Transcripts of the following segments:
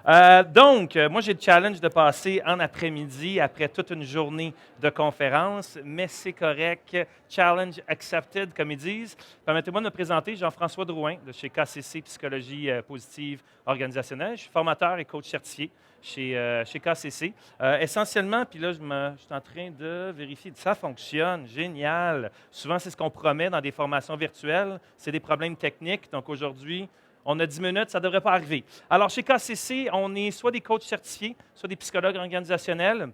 Moi, j'ai le challenge de passer en après-midi après toute une journée de conférence, mais c'est correct. Challenge accepted, comme ils disent. Permettez-moi de me présenter, Jean-François Drouin, de chez KCC Psychologie positive organisationnelle. Je suis formateur et coach certifié chez KCC. Essentiellement, puis là, je suis en train de vérifier, ça fonctionne, génial. Souvent, c'est ce qu'on promet dans des formations virtuelles. C'est des problèmes techniques. Donc aujourd'hui, on a 10 minutes, ça ne devrait pas arriver. Alors, chez KCC, on est soit des coachs certifiés, soit des psychologues organisationnels.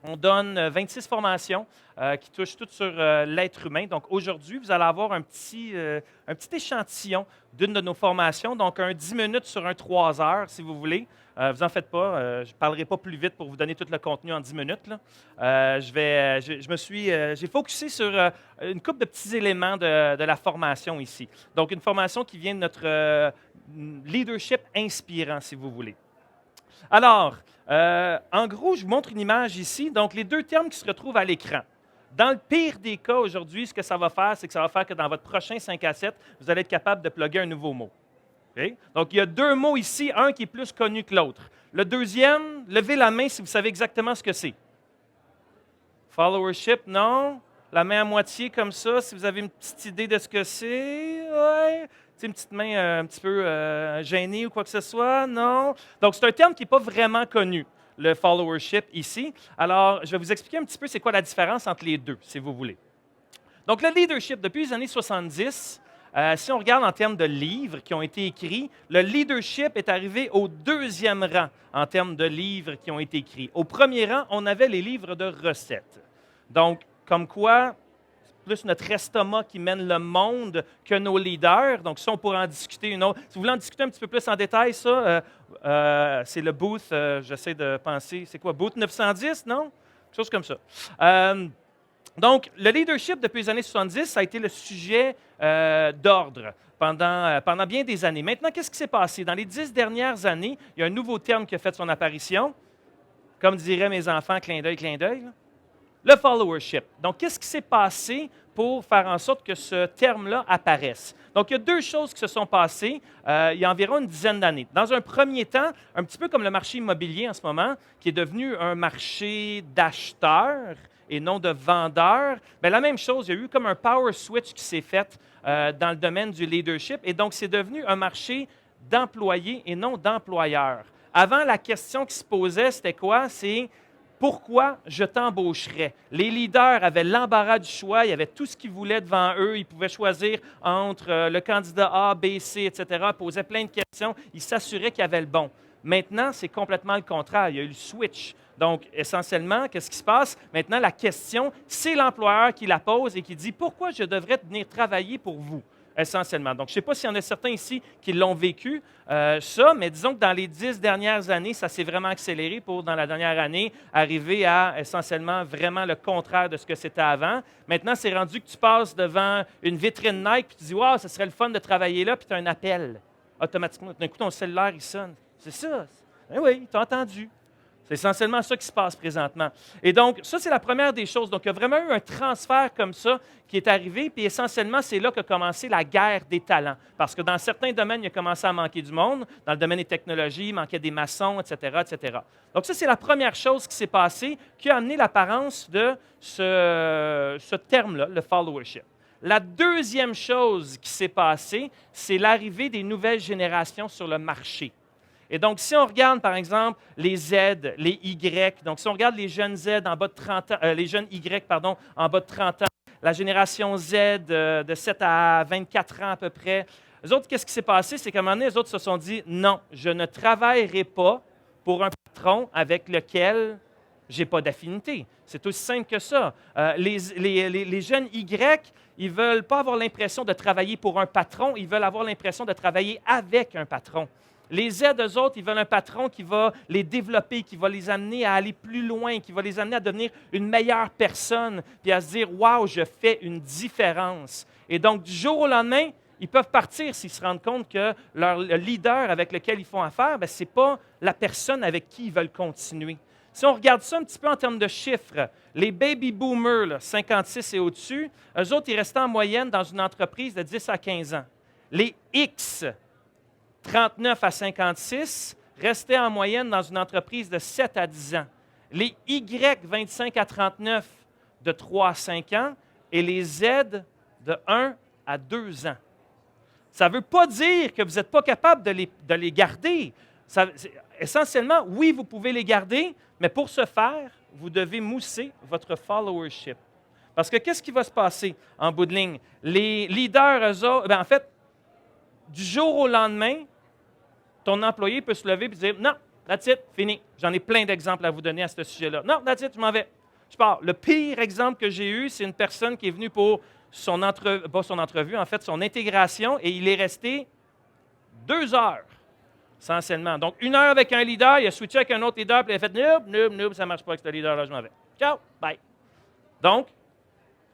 On donne 26 formations qui touchent toutes sur l'être humain. Donc, aujourd'hui, vous allez avoir un petit échantillon d'une de nos formations. Donc, un 10 minutes sur un 3 heures, si vous voulez. Vous en faites pas, je ne parlerai pas plus vite pour vous donner tout le contenu en 10 minutes. Là. J'ai focusé sur une couple de petits éléments de la formation ici. Donc, une formation qui vient de notre leadership inspirant, si vous voulez. Alors, en gros, je vous montre une image ici. Donc, les deux termes qui se retrouvent à l'écran. Dans le pire des cas, aujourd'hui, ce que ça va faire, c'est que ça va faire que dans votre prochain 5 à 7, vous allez être capable de plugger un nouveau mot. Okay? Donc, il y a deux mots ici, un qui est plus connu que l'autre. Le deuxième, levez la main si vous savez exactement ce que c'est. Followership, non? La main à moitié comme ça, si vous avez une petite idée de ce que c'est. Ouais. Une petite main un petit peu gênée ou quoi que ce soit, non? Donc, c'est un terme qui n'est pas vraiment connu, le followership ici. Alors, je vais vous expliquer un petit peu c'est quoi la différence entre les deux, si vous voulez. Donc, le leadership, depuis les années 70, si on regarde en termes de livres qui ont été écrits, le leadership est arrivé au deuxième rang en termes de livres qui ont été écrits. Au premier rang, on avait les livres de recettes. Donc, comme quoi, plus notre estomac qui mène le monde que nos leaders. Donc, ça, on pourra en discuter une autre. Si vous voulez en discuter un petit peu plus en détail, ça, c'est le booth, j'essaie de penser, c'est quoi, booth 910, non? Quelque chose comme ça. Donc, le leadership, depuis les années 70, ça a été le sujet d'ordre pendant bien des années. Maintenant, qu'est-ce qui s'est passé? Dans les 10 dernières années, il y a un nouveau terme qui a fait son apparition. Comme diraient mes enfants, clin d'œil, clin d'œil. Le followership. Donc, qu'est-ce qui s'est passé pour faire en sorte que ce terme-là apparaisse? Donc, il y a deux choses qui se sont passées il y a environ une dizaine d'années. Dans un premier temps, un petit peu comme le marché immobilier en ce moment, qui est devenu un marché d'acheteurs et non de vendeurs, bien, la même chose, il y a eu comme un power switch qui s'est fait dans le domaine du leadership, et donc c'est devenu un marché d'employés et non d'employeurs. Avant, la question qui se posait, c'était quoi? C'est pourquoi je t'embaucherais? Les leaders avaient l'embarras du choix, ils avaient tout ce qu'ils voulaient devant eux, ils pouvaient choisir entre le candidat A, B, C, etc., ils posaient plein de questions, ils s'assuraient qu'il y avait le bon. Maintenant, c'est complètement le contraire, il y a eu le switch. Donc, essentiellement, qu'est-ce qui se passe? Maintenant, la question, c'est l'employeur qui la pose et qui dit « Pourquoi je devrais venir travailler pour vous? » Essentiellement. Donc, je ne sais pas s'il y en a certains ici qui l'ont vécu, ça, mais disons que dans les 10 dernières années, ça s'est vraiment accéléré pour, dans la dernière année, arriver à essentiellement vraiment le contraire de ce que c'était avant. Maintenant, c'est rendu que tu passes devant une vitrine Nike puis tu dis « Wow, ce serait le fun de travailler là », puis tu as un appel. Automatiquement, d'un coup, ton cellulaire, il sonne. C'est ça. Eh oui, tu as entendu. C'est essentiellement ça qui se passe présentement. Et donc, ça, c'est la première des choses. Donc, il y a vraiment eu un transfert comme ça qui est arrivé, puis essentiellement, c'est là qu'a commencé la guerre des talents. Parce que dans certains domaines, il a commencé à manquer du monde. Dans le domaine des technologies, il manquait des maçons, etc., etc. Donc, ça, c'est la première chose qui s'est passée, qui a amené l'apparence de ce terme-là, le followership. La deuxième chose qui s'est passée, c'est l'arrivée des nouvelles générations sur le marché. Et donc, si on regarde, par exemple, les Z, les Y, donc si on regarde les jeunes Z en bas de 30 ans, les jeunes Y, pardon, en bas de 30 ans, la génération Z de 7 à 24 ans à peu près, eux autres, qu'est-ce qui s'est passé? C'est qu'à un moment donné, les autres se sont dit, non, je ne travaillerai pas pour un patron avec lequel je n'ai pas d'affinité. C'est aussi simple que ça. Les jeunes Y, ils ne veulent pas avoir l'impression de travailler pour un patron, ils veulent avoir l'impression de travailler avec un patron. Les Z, eux autres, ils veulent un patron qui va les développer, qui va les amener à aller plus loin, qui va les amener à devenir une meilleure personne, puis à se dire « Wow, je fais une différence ». Et donc, du jour au lendemain, ils peuvent partir s'ils se rendent compte que leur leader avec lequel ils font affaire, ce n'est pas la personne avec qui ils veulent continuer. Si on regarde ça un petit peu en termes de chiffres, les baby boomers, là, 56 et au-dessus, eux autres, ils restaient en moyenne dans une entreprise de 10 à 15 ans. Les X, 39 à 56, restaient en moyenne dans une entreprise de 7 à 10 ans. Les Y, 25 à 39, de 3 à 5 ans, et les Z, de 1 à 2 ans. Ça ne veut pas dire que vous n'êtes pas capable de les garder. Essentiellement, oui, vous pouvez les garder, mais pour ce faire, vous devez mousser votre followership. Parce que qu'est-ce qui va se passer en bout de ligne? Les leaders, eux autres, en fait, du jour au lendemain, ton employé peut se lever et dire « Non, that's it, fini. » J'en ai plein d'exemples à vous donner à ce sujet-là. « Non, that's it, je m'en vais. Je pars. » Le pire exemple que j'ai eu, c'est une personne qui est venue pour pas son entrevue, en fait, son intégration, et il est resté 2 heures, essentiellement. Donc, 1 heure avec un leader, il a switché avec un autre leader, puis il a fait « Nope, ça ne marche pas avec ce leader-là, je m'en vais. Ciao, bye. » Donc,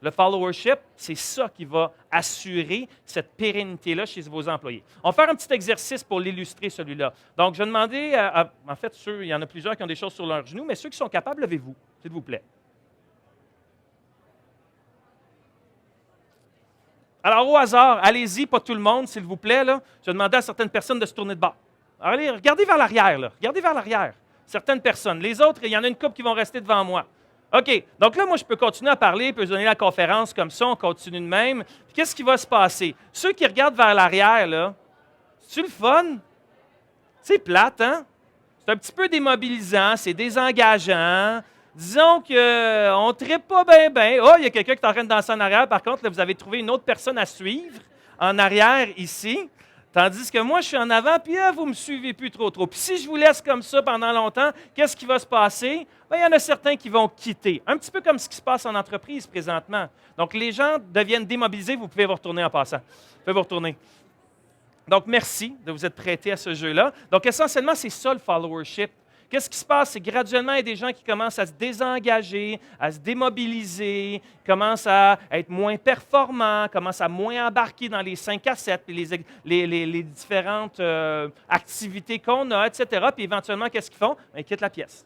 le followership, c'est ça qui va assurer cette pérennité-là chez vos employés. On va faire un petit exercice pour l'illustrer, celui-là. Donc, je vais demander, en fait, il y en a plusieurs qui ont des choses sur leurs genoux, mais ceux qui sont capables, levez-vous, s'il vous plaît. Alors, au hasard, allez-y, pas tout le monde, s'il vous plaît. Là. Je vais demander à certaines personnes de se tourner de bord. Alors, allez, regardez vers l'arrière. Là. Regardez vers l'arrière. Certaines personnes. Les autres, il y en a une couple qui vont rester devant moi. OK. Donc là, moi, je peux continuer à parler, puis donner la conférence comme ça, on continue de même. Puis qu'est-ce qui va se passer? Ceux qui regardent vers l'arrière, là, c'est-tu le fun? C'est plate, hein? C'est un petit peu démobilisant, c'est désengageant. Disons qu'on ne trippe pas bien. Oh, il y a quelqu'un qui est en train de danser en arrière. Par contre, là, vous avez trouvé une autre personne à suivre en arrière ici. Tandis que moi, je suis en avant, puis vous ne me suivez plus trop. Puis si je vous laisse comme ça pendant longtemps, qu'est-ce qui va se passer? Bien, il y en a certains qui vont quitter. Un petit peu comme ce qui se passe en entreprise présentement. Donc, les gens deviennent démobilisés. Vous pouvez vous retourner en passant. Vous pouvez vous retourner. Donc, merci de vous être prêtés à ce jeu-là. Donc, essentiellement, c'est ça le followership. Qu'est-ce qui se passe? C'est graduellement, il y a des gens qui commencent à se désengager, à se démobiliser, commencent à être moins performants, commencent à moins embarquer dans les 5 à 7, puis les différentes activités qu'on a, etc. Puis éventuellement, qu'est-ce qu'ils font? Ils quittent la pièce.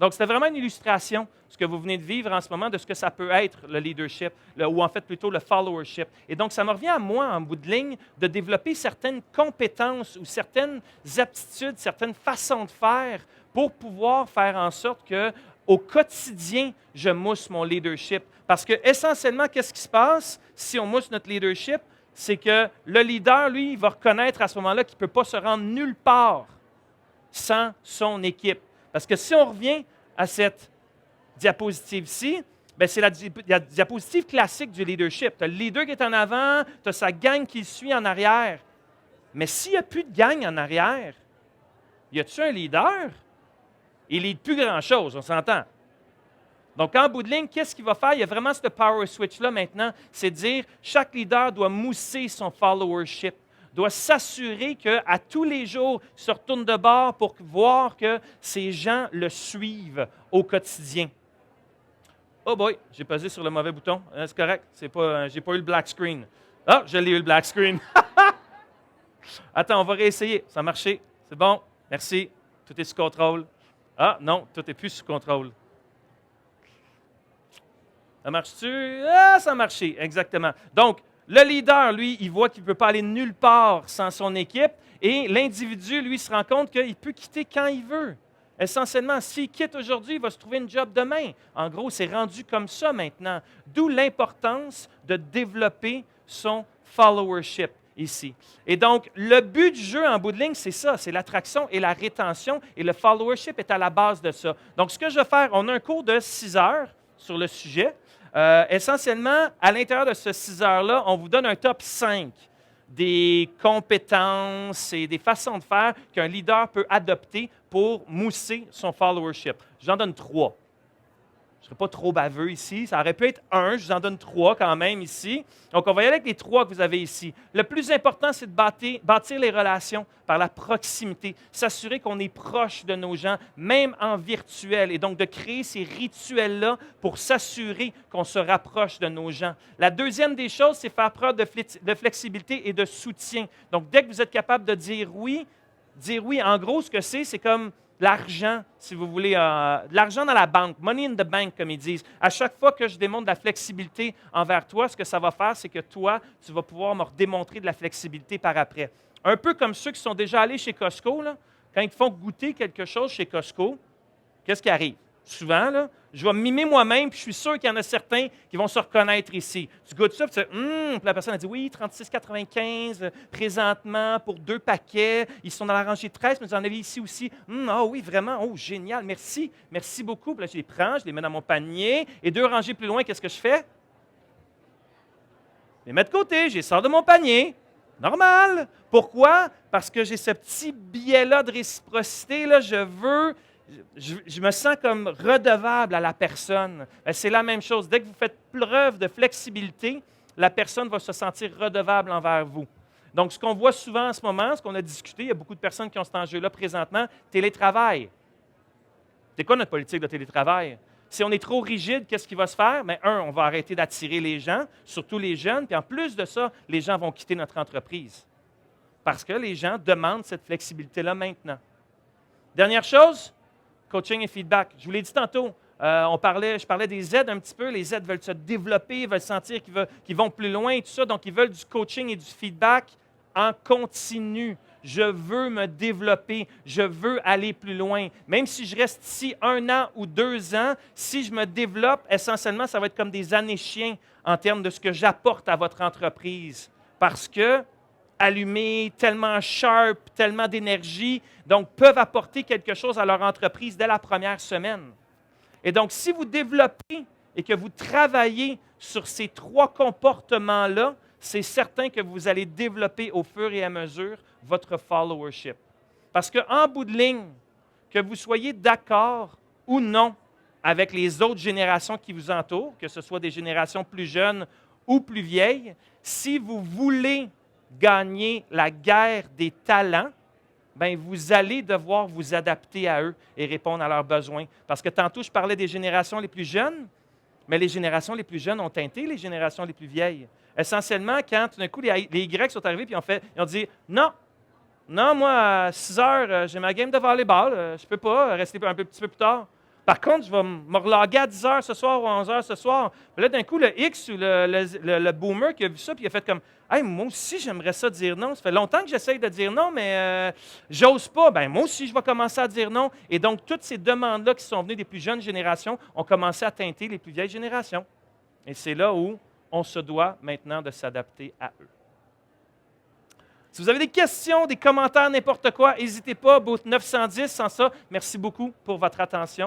Donc, c'était vraiment une illustration, ce que vous venez de vivre en ce moment, de ce que ça peut être le leadership, ou en fait plutôt le followership. Et donc, ça me revient à moi, en bout de ligne, de développer certaines compétences ou certaines aptitudes, certaines façons de faire pour pouvoir faire en sorte que, au quotidien, je mousse mon leadership. Parce que, essentiellement, qu'est-ce qui se passe si on mousse notre leadership? C'est que le leader, lui, il va reconnaître à ce moment-là qu'il ne peut pas se rendre nulle part sans son équipe. Parce que si on revient à cette diapositive-ci, c'est la diapositive classique du leadership. Tu as le leader qui est en avant, tu as sa gang qui le suit en arrière. Mais s'il n'y a plus de gang en arrière, y a-t-il un leader? Il ne lead plus grand-chose, on s'entend. Donc, en bout de ligne, qu'est-ce qu'il va faire? Il y a vraiment ce power switch-là maintenant, c'est de dire chaque leader doit mousser son followership, doit s'assurer qu'à tous les jours, il se retourne de bord pour voir que ces gens le suivent au quotidien. Oh boy, j'ai pesé sur le mauvais bouton. C'est correct, je n'ai pas eu le black screen. Ah, je l'ai eu le black screen. Attends, on va réessayer. Ça a marché. C'est bon. Merci. Tout est sous contrôle. Ah non, tout n'est plus sous contrôle. Ça marche-tu? Ah, ça a marché, exactement. Donc, le leader, lui, il voit qu'il ne peut pas aller nulle part sans son équipe et l'individu, lui, se rend compte qu'il peut quitter quand il veut. Essentiellement, s'il quitte aujourd'hui, il va se trouver une job demain. En gros, c'est rendu comme ça maintenant. D'où l'importance de développer son followership ici. Et donc, le but du jeu en bout de ligne, c'est ça, c'est l'attraction et la rétention et le followership est à la base de ça. Donc, ce que je vais faire, on a un cours de 6 heures sur le sujet. Essentiellement, à l'intérieur de ce 6 heures-là, on vous donne un top 5 des compétences et des façons de faire qu'un leader peut adopter pour mousser son followership. J'en donne 3. Je ne serai pas trop baveux ici. Ça aurait pu être 1, je vous en donne 3 quand même ici. Donc, on va y aller avec les 3 que vous avez ici. Le plus important, c'est de bâtir les relations par la proximité, s'assurer qu'on est proche de nos gens, même en virtuel, et donc de créer ces rituels-là pour s'assurer qu'on se rapproche de nos gens. La deuxième des choses, c'est faire preuve de flexibilité et de soutien. Donc, dès que vous êtes capable de dire oui, en gros, ce que c'est comme l'argent, si vous voulez, de l'argent dans la banque, money in the bank, comme ils disent. À chaque fois que je démontre de la flexibilité envers toi, ce que ça va faire, c'est que toi, tu vas pouvoir me démontrer de la flexibilité par après. Un peu comme ceux qui sont déjà allés chez Costco, là. quand ils te font goûter quelque chose chez Costco, qu'est-ce qui arrive? Souvent, là, je vais me mimer moi-même, puis je suis sûr qu'il y en a certains qui vont se reconnaître ici. Tu goûtes ça, puis tu dis, puis la personne a dit, oui, 36,95 présentement pour 2 paquets. Ils sont dans la rangée 13, mais vous en avez ici aussi. Ah oui, vraiment, oh, génial, merci, merci beaucoup. Puis là, je les prends, je les mets dans mon panier, et 2 rangées plus loin, qu'est-ce que je fais? Je les mets de côté, je les sors de mon panier. Normal. Pourquoi? Parce que j'ai ce petit billet-là de réciprocité, là, je me sens comme redevable à la personne. C'est la même chose. Dès que vous faites preuve de flexibilité, la personne va se sentir redevable envers vous. Donc, ce qu'on voit souvent en ce moment, ce qu'on a discuté, il y a beaucoup de personnes qui ont cet enjeu-là présentement, télétravail. C'est quoi notre politique de télétravail? Si on est trop rigide, qu'est-ce qui va se faire? Bien, on va arrêter d'attirer les gens, surtout les jeunes, puis en plus de ça, les gens vont quitter notre entreprise. Parce que les gens demandent cette flexibilité-là maintenant. Dernière chose, coaching et feedback. Je vous l'ai dit tantôt, je parlais des aides un petit peu. Les aides veulent se développer, veulent sentir qu'ils vont plus loin et tout ça. Donc, ils veulent du coaching et du feedback en continu. Je veux me développer, je veux aller plus loin. Même si je reste ici 1 an ou 2 ans, si je me développe, essentiellement, ça va être comme des années-chiens en termes de ce que j'apporte à votre entreprise. Parce que allumés, tellement sharp, tellement d'énergie, donc peuvent apporter quelque chose à leur entreprise dès la première semaine. Et donc, si vous développez et que vous travaillez sur ces 3 comportements-là, c'est certain que vous allez développer au fur et à mesure votre followership. Parce qu'en bout de ligne, que vous soyez d'accord ou non avec les autres générations qui vous entourent, que ce soit des générations plus jeunes ou plus vieilles, si vous voulez gagner la guerre des talents, bien, vous allez devoir vous adapter à eux et répondre à leurs besoins. Parce que tantôt, je parlais des générations les plus jeunes, mais les générations les plus jeunes ont teinté les générations les plus vieilles. Essentiellement, quand tout d'un coup, les Y sont arrivés et ils ont dit « Non, moi, à 6 heures, j'ai ma game de volleyball, je ne peux pas rester petit peu plus tard. Par contre, je vais me reloguer à 10 heures ce soir ou à 11 heures ce soir. » Puis là, d'un coup, le X ou le boomer qui a vu ça, puis il a fait comme « Hey, moi aussi, j'aimerais ça dire non. Ça fait longtemps que j'essaye de dire non, mais j'ose pas. Ben moi aussi, je vais commencer à dire non. » Et donc, toutes ces demandes-là qui sont venues des plus jeunes générations ont commencé à teinter les plus vieilles générations. Et c'est là où on se doit maintenant de s'adapter à eux. Si vous avez des questions, des commentaires, n'importe quoi, n'hésitez pas, Booth 910, sans ça, merci beaucoup pour votre attention.